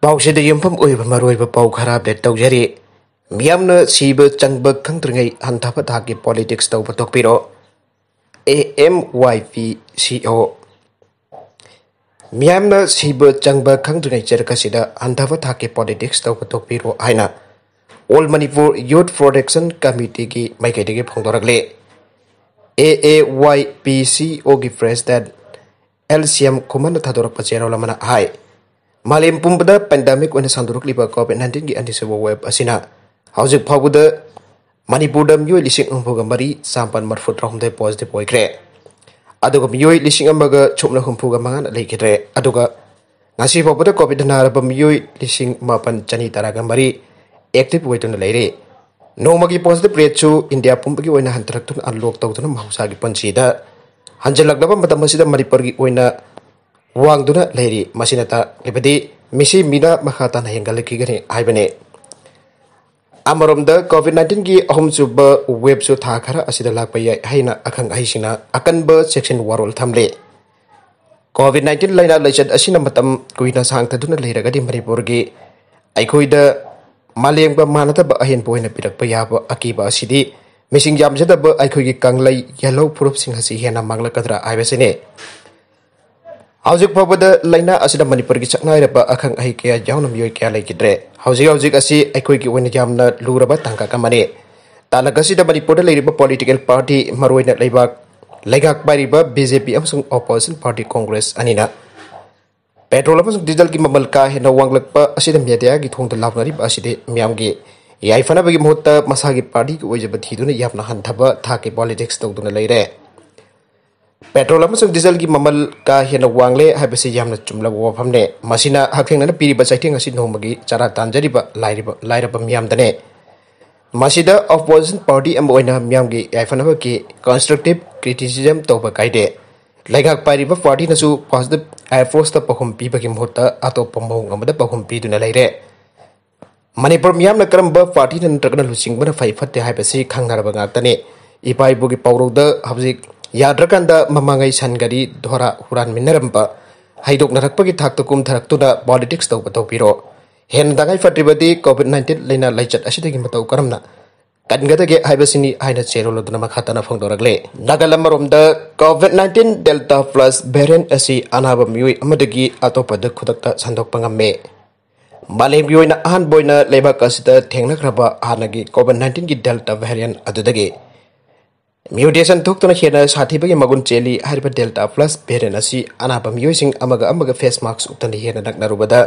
पाउसेद युमफम ओइब मरोइब पाउ खरा अपडेट तौजरी मियामना सीब चंगब खंगद्रिङै हन्थाफा थाकी पॉलिटिक्स तौब तोकपिरो AMYPCO मियामना सीब चंगब खंगद्रिङै चरकसिदा हन्थाफा थाकी पॉलिटिक्स तौब तोकपिरो हाइना all Manipur youth protection committee की माइकैदगी फोंदोरगले AAYPCO की प्रेसिडेंट LCM खुमन थादोरप चेरोलमना हाय मालेम पुंबदा पेंडेमिक ओने सांदुरकलिबा कोविड-19 की अनिसब वेब असिना हौजिक फावबुदा मणिपुरदा मियोय लिसिंग अंफुगा मरी सामपन मरफुट रहमदे पॉजिटिव ओइख्रे अदुगा मियोय लिसिंग अमगा छुपना हुंफुगा मंगान लेखिद्रे अदुगा ngasi फावबुदा कोविड नारबा मियोय लिसिंग मापन चनी तरागा मरी एक्टिव ओइतुना लेरे नोमगी पॉजिटिव रेट छु इंडिया पुंबगी ओइना हंतरक्तुन अनलॉक तौतुना महौसागी पंचीदा हंजलगलबा मतम मसिदा मणिपुरगी ओइना वांगदुना लेरी मसिनता लेबदी मिसी मीना मखाता हेंगलखिगने हाइबने अमरोमदा कोविड-19 की अहमसुब वेब सु था खरा असिदा लाकपय हाइना अखंग हाइसिना अकनब सेक्शन वारोल थमले कोविड-19 लाइना लैचत असिना मतम कुइना सांगतदुना लेरगदी मणिपुरगी अखोइदा मालेंगबा मानतब अहेन पोइना पिरकप याब अकीबा असिदी मिसिंग यामजदब अखोइगी कंगलै येलो प्रूफ सिंह हसि हेना मांगलकदरा आइबसेने हौजिक फावबदा लाइना असिदा मणिपुर की चकनाइरबा अखंग अहि कया यावना मियोय कया लेकिद्रे हौजिक असि अखोइगी ओइना यामना लुरबा तंका कमने तालगसिदा मणिपुरदा लेरिबा पॉलिटिकल पार्टी मरोइना लेगाक पाइरिबा बीजेपी अमसुंग ऑपोजिशन पार्टी कांग्रेस अनिना पेट्रोल अमसुंग डीजल की ममल का हेना वांगलकपा असिदा मीडिया की थोंगदा लावनारिबा असिदे मियामगी याइफनाबगी मोहत्ता मसागी पार्टी की ओइजबा थीदुना यामना हंथबा थाके पॉलिटिक्स तौदुना लेरे पेट्रोल अमसुंग डीजल की ममल का हेना वांगले हाइबसे यामना चुमलबा वफमने मसिना हखेंगना पीरिबा चाइथिंग असि नोमगी चारा तांजरिबा लाइरबा मियामदने मसिदा ऑपोजिशन पार्टी अम ओइना मियामगी याइफनबा की कंस्ट्रक्टिव क्रिटिसिज्म तौबा काइदे लेगाक पाइरिबा पार्टी नसु पॉजिटिव एयरफोर्स ता पहुम पीबगी मोहत्ता अतोपा मौंग अमदा पहुम पीदुना लेरे मणिपुर मियामना करम्बा पार्टी नंत्रगना लुसिंगबना फै फत्ते हाइबसे खंगनारबा गाक्तने इपाइबुगी पौरोदा हबजिक याद्रकांदा ममांगै सनगरी धोरा हुरान मिनरम्बा हाइदोकनरकपगी थाक्ता कुमथरक्तुना पॉलिटिक्स तौबा तौपिरो हेन दांगाई फट्रिबदी कोविड-19 लेना लैचत असिदगी मतौ करमना कनगदगे हाइबसिनी हाइना चेरोलदुना मखातना फोंदोरगले नागालमरोमदा कोविड-19 डेल्टा प्लस वेरिएंट असि अनाबा मियोय अमदगी अतोपदा खुदक्ता संदोकपा ngame मालेमगी ओइना अहानबोइना लेबाक असिदा थेंगनख्रबा हानगी कोविड-19 की डेल्टा वेरिएंट अदुदगे म्यूटेशन थोक्तुना हेना साथीबगी मगुन चेली हारिबा डेल्टा प्लस वेरिएंट असि अनाबा मियोयसिंग अमगा फेस मास्क उतनी हेना नकनारुबदा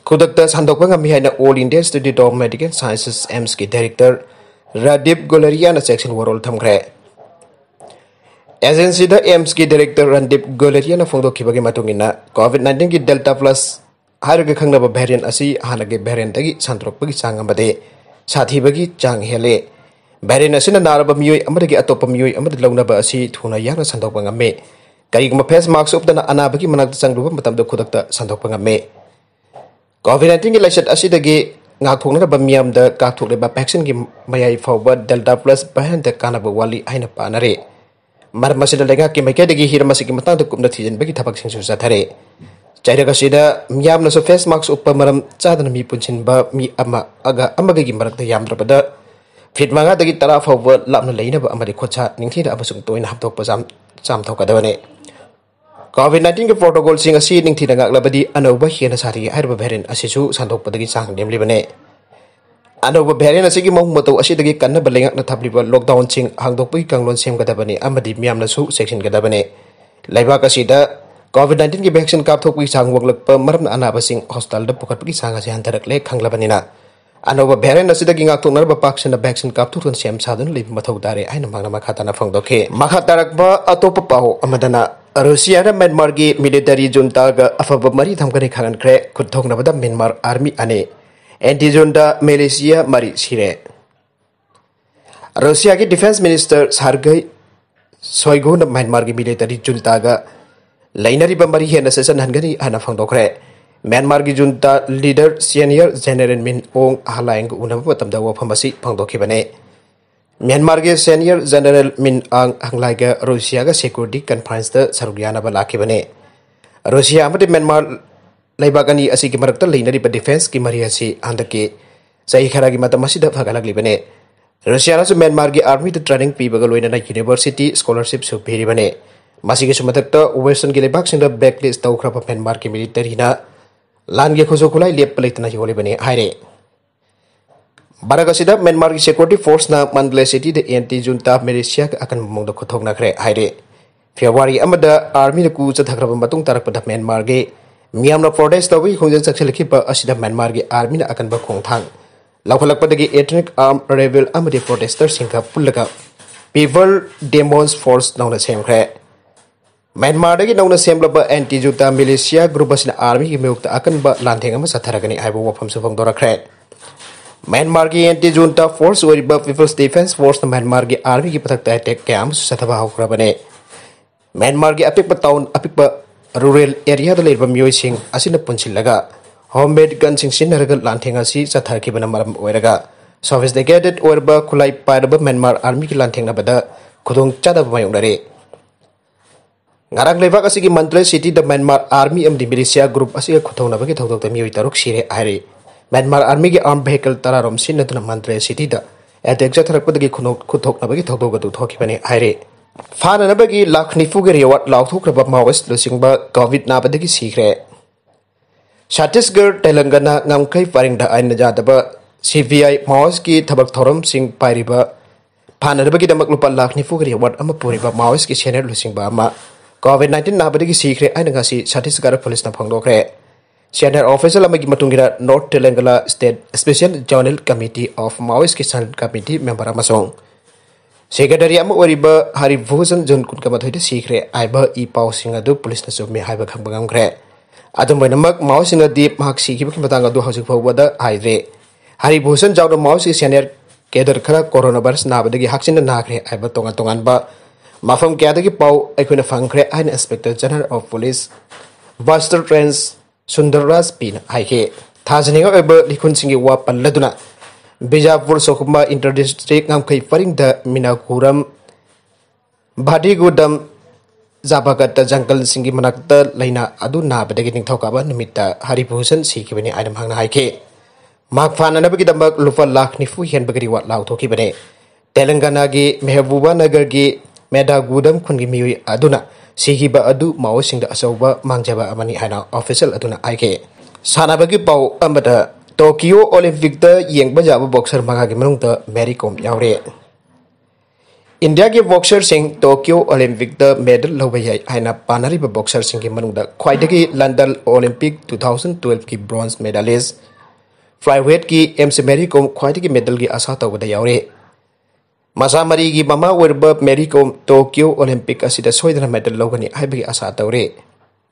खुदक्ता संदोकपा ngame हाइना all India Institute of Medical Sciences AIIMS की डायरेक्टर रादीप गोलरियाना सेक्शन वरोल थमख्रे एजेंसी द एम्स की डायरेक्टर रणदीप गोलरियाना फोंदोखिबगी मतुंगिना कोविड-19 की डेल्टा प्लस हारगे खंगनबा वेरिएंट असि हानगे वेरिएंट तगी संतरोकपगी चांग अमदे साथीबगी चांग हेले वेरिएंट असिना नारबा मियोय अमदगी अतोपा मियोय अमद लौनबा असि थुना याना संदोकपा ngame करिगमा फेस मास्क उपदना अनाबगी मनाकता चांगलुबा मतमदा खुदक्ता संदोकपा ngame कोविड-19 की लाइसत असिदगी ngathongnaba miyamda kathokliba vaccine की mayai fawba delta plus bahan kanaba wali haina panare marmasida lega ki maikadagi hirmasigi matang kumna thijenbagi thabak singsu sathare chairaga sida miyamna so face mask upamaram chadana mi punchinba mi ama aga amagagi marakta yamdrabada fitmanga dagi tara fawba lapna leinaba amari khocha ningthida abasung toina haptokpa jam thokadabane कोविड-19 के protocol Singh असि निंगथिना गागलबदी अनौबा हेना सारी हाइरबा variant असिसु संदोकपदगी चांग नेमलिबने अनौबा वेरिएंट असिगी मौं मतौ असिदगी कन्नबा लेंगकना थाबलिबा लॉकडाउन सिंह हांगदोकपगी कांगलोन सेमगदबने अमदि मियामनासु सेक्शन गदबने लाइबाक असिदा कोविड-19 की वैक्सीन कापथोकपगी चांग वगलकपा मरमना अनाबा सिंह हॉस्पिटल द पुखटपगी चांग असे हंतरकले खंगलबनिना अनौबा वेरिएंट असिदगी गाक्थोकनरबा पाक्सना वैक्सीन कापथोकन सेम सादन लिब मथौ दारे आइना मांगना मखाताना फोंदोखे मखातारकबा अतोप पाहो अमदना रशिया म्यांमार की मिलिटरी जुंता अफब मरी थमकने खानख्रे खुदथोंगनबदा म्यांमार आर्मी अने एंटी जुंता मलेशिया मरी सिरे रशिया की defence minister Sergei Shoigu Myanmar की मिलिटरी जुंता लैनरिबा मरी हेना सेसन हनगनी हना फोंदोखरे म्यांमार की जुंता लीडर सीनियर जनरल मिन ओंग हलाइंग उनबा मतमदा वफम असि फोंदोखिबने म्यांमार के सीनियर जनरल मिन आंग हंगलाइगा रशिया का सिक्योरिटी कॉन्फ्रेंस द सरुक यानाबा लाखिबने रशिया अमदि Myanmar Laibagani asigi marakta leinariba defense ki mari asi handaki sahi kharagi matam asida phagalaglibane. Russia su Myanmar gi army the training pibaga loinana university scholarship su phiribane. Masigi su matakta western gi lebak sinda blacklist tawkhraba Myanmar ki military na lan ge khojo khulai lep palaitana yolibane haire. Baragasida Myanmar ki security force na Mandalay city the anti junta militia akan mongda khothok nakre haire. February amada army na ku chathakraba matung tarakpada Myanmar ge Myanmar protest tawi khongjang chakselkipa asida Myanmar gi army na akan ba khongthang laukhalakpadagi ethnic armed rebel amadi protester singha pullaga people demos force nauna semkhre Myanmar dagi nauna semlaba anti junta militia group asina army gi meyukta akan ba lantheng ama satharagani aibo wafam sufang dorakre Myanmar gi anti junta force wariba people's defense force na Myanmar gi army gi pathakta attack kya am sathaba haukrabane Myanmar gi apikpa town apikpa rural area da leiba miyoi sing asina punchillaga homemade gun sing sinaraga lantheng asi chatharkibana maram oiraga sophisticated orba khulai pairaba Myanmar army ki lantheng nabada khudong chadaba mayongnare ngarang lebak asigi Mandalay city da Myanmar army amdi militia group asiga khuthongnabagi thodokta miyoi taruk sire aire Myanmar army ki armed vehicle tararom sinaduna Mandalay city da attack chatharakpadagi khuthoknabagi thodogadu thokibane aire Fananabagi lakh nifuge rewat lauthokraba Maoist lusingba COVID nabadagi sikre. Chhattisgarh Telangana ngamkai faringda aina jadaba CVI Maoist ki thabak thoram sing pairiba Fananabagi damak lupa lakh nifuge rewat ama puriba Maoist ki senior lusingba ama COVID-19 nabadagi sikre aina ngasi Chhattisgarh police na phangdokre. Senior officer amagi matungira North Telangana State Special Journal Committee of Maoist Kisan Committee member amasong Secretary ama oriba Hari Bhusan John Kunkamathoi sikre aiba I pau singa du police na submi haiba khangbangam kre adum bainamak Mao singa deep mahak sikhiba ki matanga du hojik phawada haire Hari Bhusan jawda Mao si senior kedar khara coronavirus nabadagi haksin na nakre aiba tonga tongan ba mafam kyadagi pau aikuna phangkre ain inspector general of police Buster Trans Sundarraj Pin haike thajninga aiba likhun singi wa palladuna Bijapur Sokuma Interdistrict ngamkai faringda Minakuram Bhadigudam Zabagata Jungle Singi Manakta Laina Adu Nabadagi Ningthokaba Nimita Hari Bhusan Sikibani Adam Hangna Haike Makfana Nabagi Dambak Lufa Lak Nifu Hen Bagari Wat Lau Tokibane Telangana gi Mehabuba Nagar gi Medagudam Kungi Miwi Aduna Sigiba Adu Mao Singda Asauba Mangjaba Amani Hana Official Aduna Haike Sanabagi Pau Amada Tokyo Olympic da yengba jaba boxer manga gi manungta Mary Kom yaure India gi boxer sing Tokyo Olympic da medal loba yai haina panari ba boxer sing gi manungda khwaidagi London Olympic 2012 ki bronze medalist flyweight ki MC Mary Kom khwaidagi medal gi asa tawda yaure Masamari gi mama werba Mary Kom Tokyo Olympic asida soidana medal logani haibagi asa tawre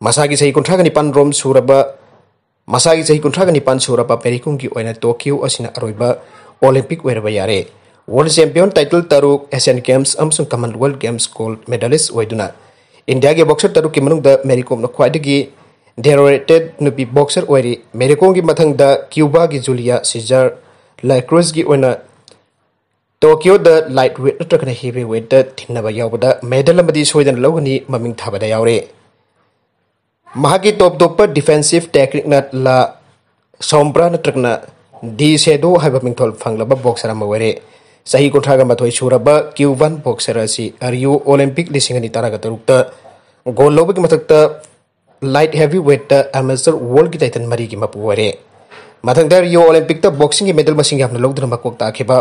masagi sei kontragani panrom suraba Masagi jahi kontragani pan surapa Merikum ki oina Tokyo asina aroiba Olympic werba yare World Champion title taruk Asian Games amsung Commonwealth Games gold medalist oiduna India ge boxer taruk ki manungda Merikum na khwaidagi decorated nupi boxer oiri Merikum ki mathangda Cuba gi Julia Caesar Lacrosse gi oina Tokyo the lightweight natrakana heavyweight da thinaba yawbada medal amadi soidan logani maming thabada yaure Mahagi top topper defensive technique na la sombra na trakna di sedo haiba mingthol phanglaba boxer amawere sahi kontraga mathoi suraba Q1 boxer asi Rio Olympic lisingani taraga tarukta gold lobagi mathakta light heavyweight ta amateur world ki titan mari ki mapuware mathangda Rio Olympic ta boxing ki medal masing yapna logdra makok ta kheba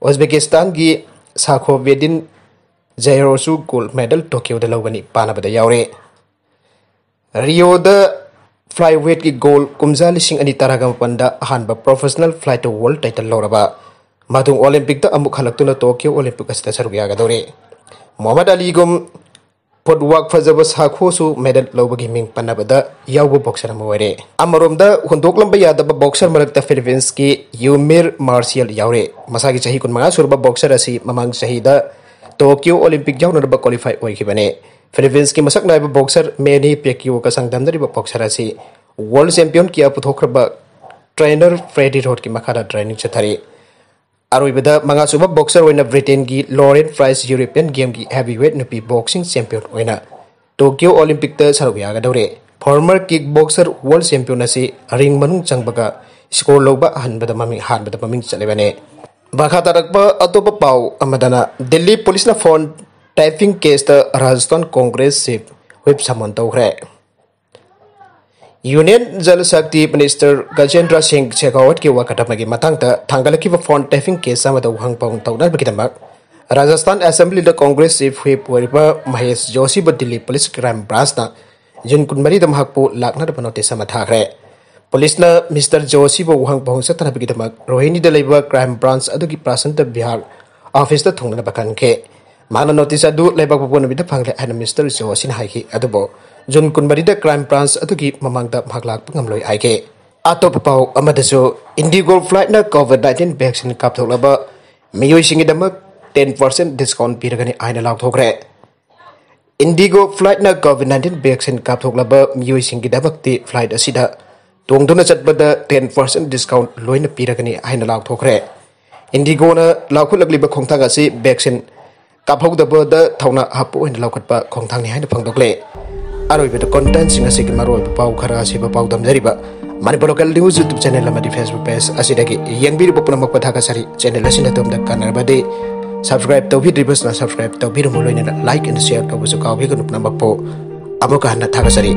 Uzbekistan gi Sakhovedin Jairosu gold medal Tokyo da logani panabada yaure Rio da flyweight ki gold kumza lising ani taraga panda ahanba professional flight world title loraba madung Olympic da amuk halaktuna Tokyo Olympic asta sarugya gadore Muhammad Ali gum podwak fazaba sakhosu medal lobagi ming panabada yawbo boxer amaware amaromda hundoklamba yadaba boxer marakta Philippines ki Yumir Martial yaure masagi chahi kun manga surba boxer asi mamang chahida Tokyo Olympic yawnarba qualify oikibane Philippines ki masak naiba boxer Manny Pacquiao ka sangdamdari ba boxer asi world champion kia puthokraba trainer Freddie Roth ki makara training chathari aroibada manga suba boxer oina Britain ki Lauren Price European game ki heavyweight nupi boxing champion oina Tokyo Olympic ta sarugya ga dore former kickboxer world champion asi ring manung changbaga score loba hanbada maming chalebane bakha tarakpa atopa pau amadana Delhi police na phone typing case the Rajasthan Congress chief whip samon tawre Union Jal Shakti Minister Gajendra Singh Shekhawat ki wakatamagi matangta thangalaki phone typing case samada hangpong tawna bagitamak Rajasthan Assembly the Congress chief whip wariba Mahesh Joshi ba Delhi police crime branch na Jun kunmari dam hakpu lakna da notice sama thakre police na Mr Joshi bo hang bong sa tanabi gidamak Rohini da labor crime branch adugi prasanta bihar office da thungna bakan ke mana notice adu labor bo na bida phangle ana Mr Joshi na haiki adubo Jun kunmari da crime branch adugi mamang da bhaglak pangamloi haike atop pau amadaso Indigo flight na COVID-19 vaccine kaptholaba miyoi singi damak 10% discount piragani aina lak thokre Indigo flight na COVID-19 vaccine kapthoklaba miyoi singi dabakti flight asida tongduna chatbada 10% discount loina piragani haina lak thokre Indigo na lakhulagliba khongthang asi vaccine kaphogdaba da thawna hapu in laukhatpa khongthang ni haina phangdokle aroibeda content singa sigi maroi pau khara siba pau damjariba Manipur local news YouTube channel amadi Facebook page asidagi yangbiri punamak pathaka sari channel asina tomda kanarbade subscribe to video na subscribe to video muloina like and share to busu kaw bi kunupna makpo amuka hana thaga sari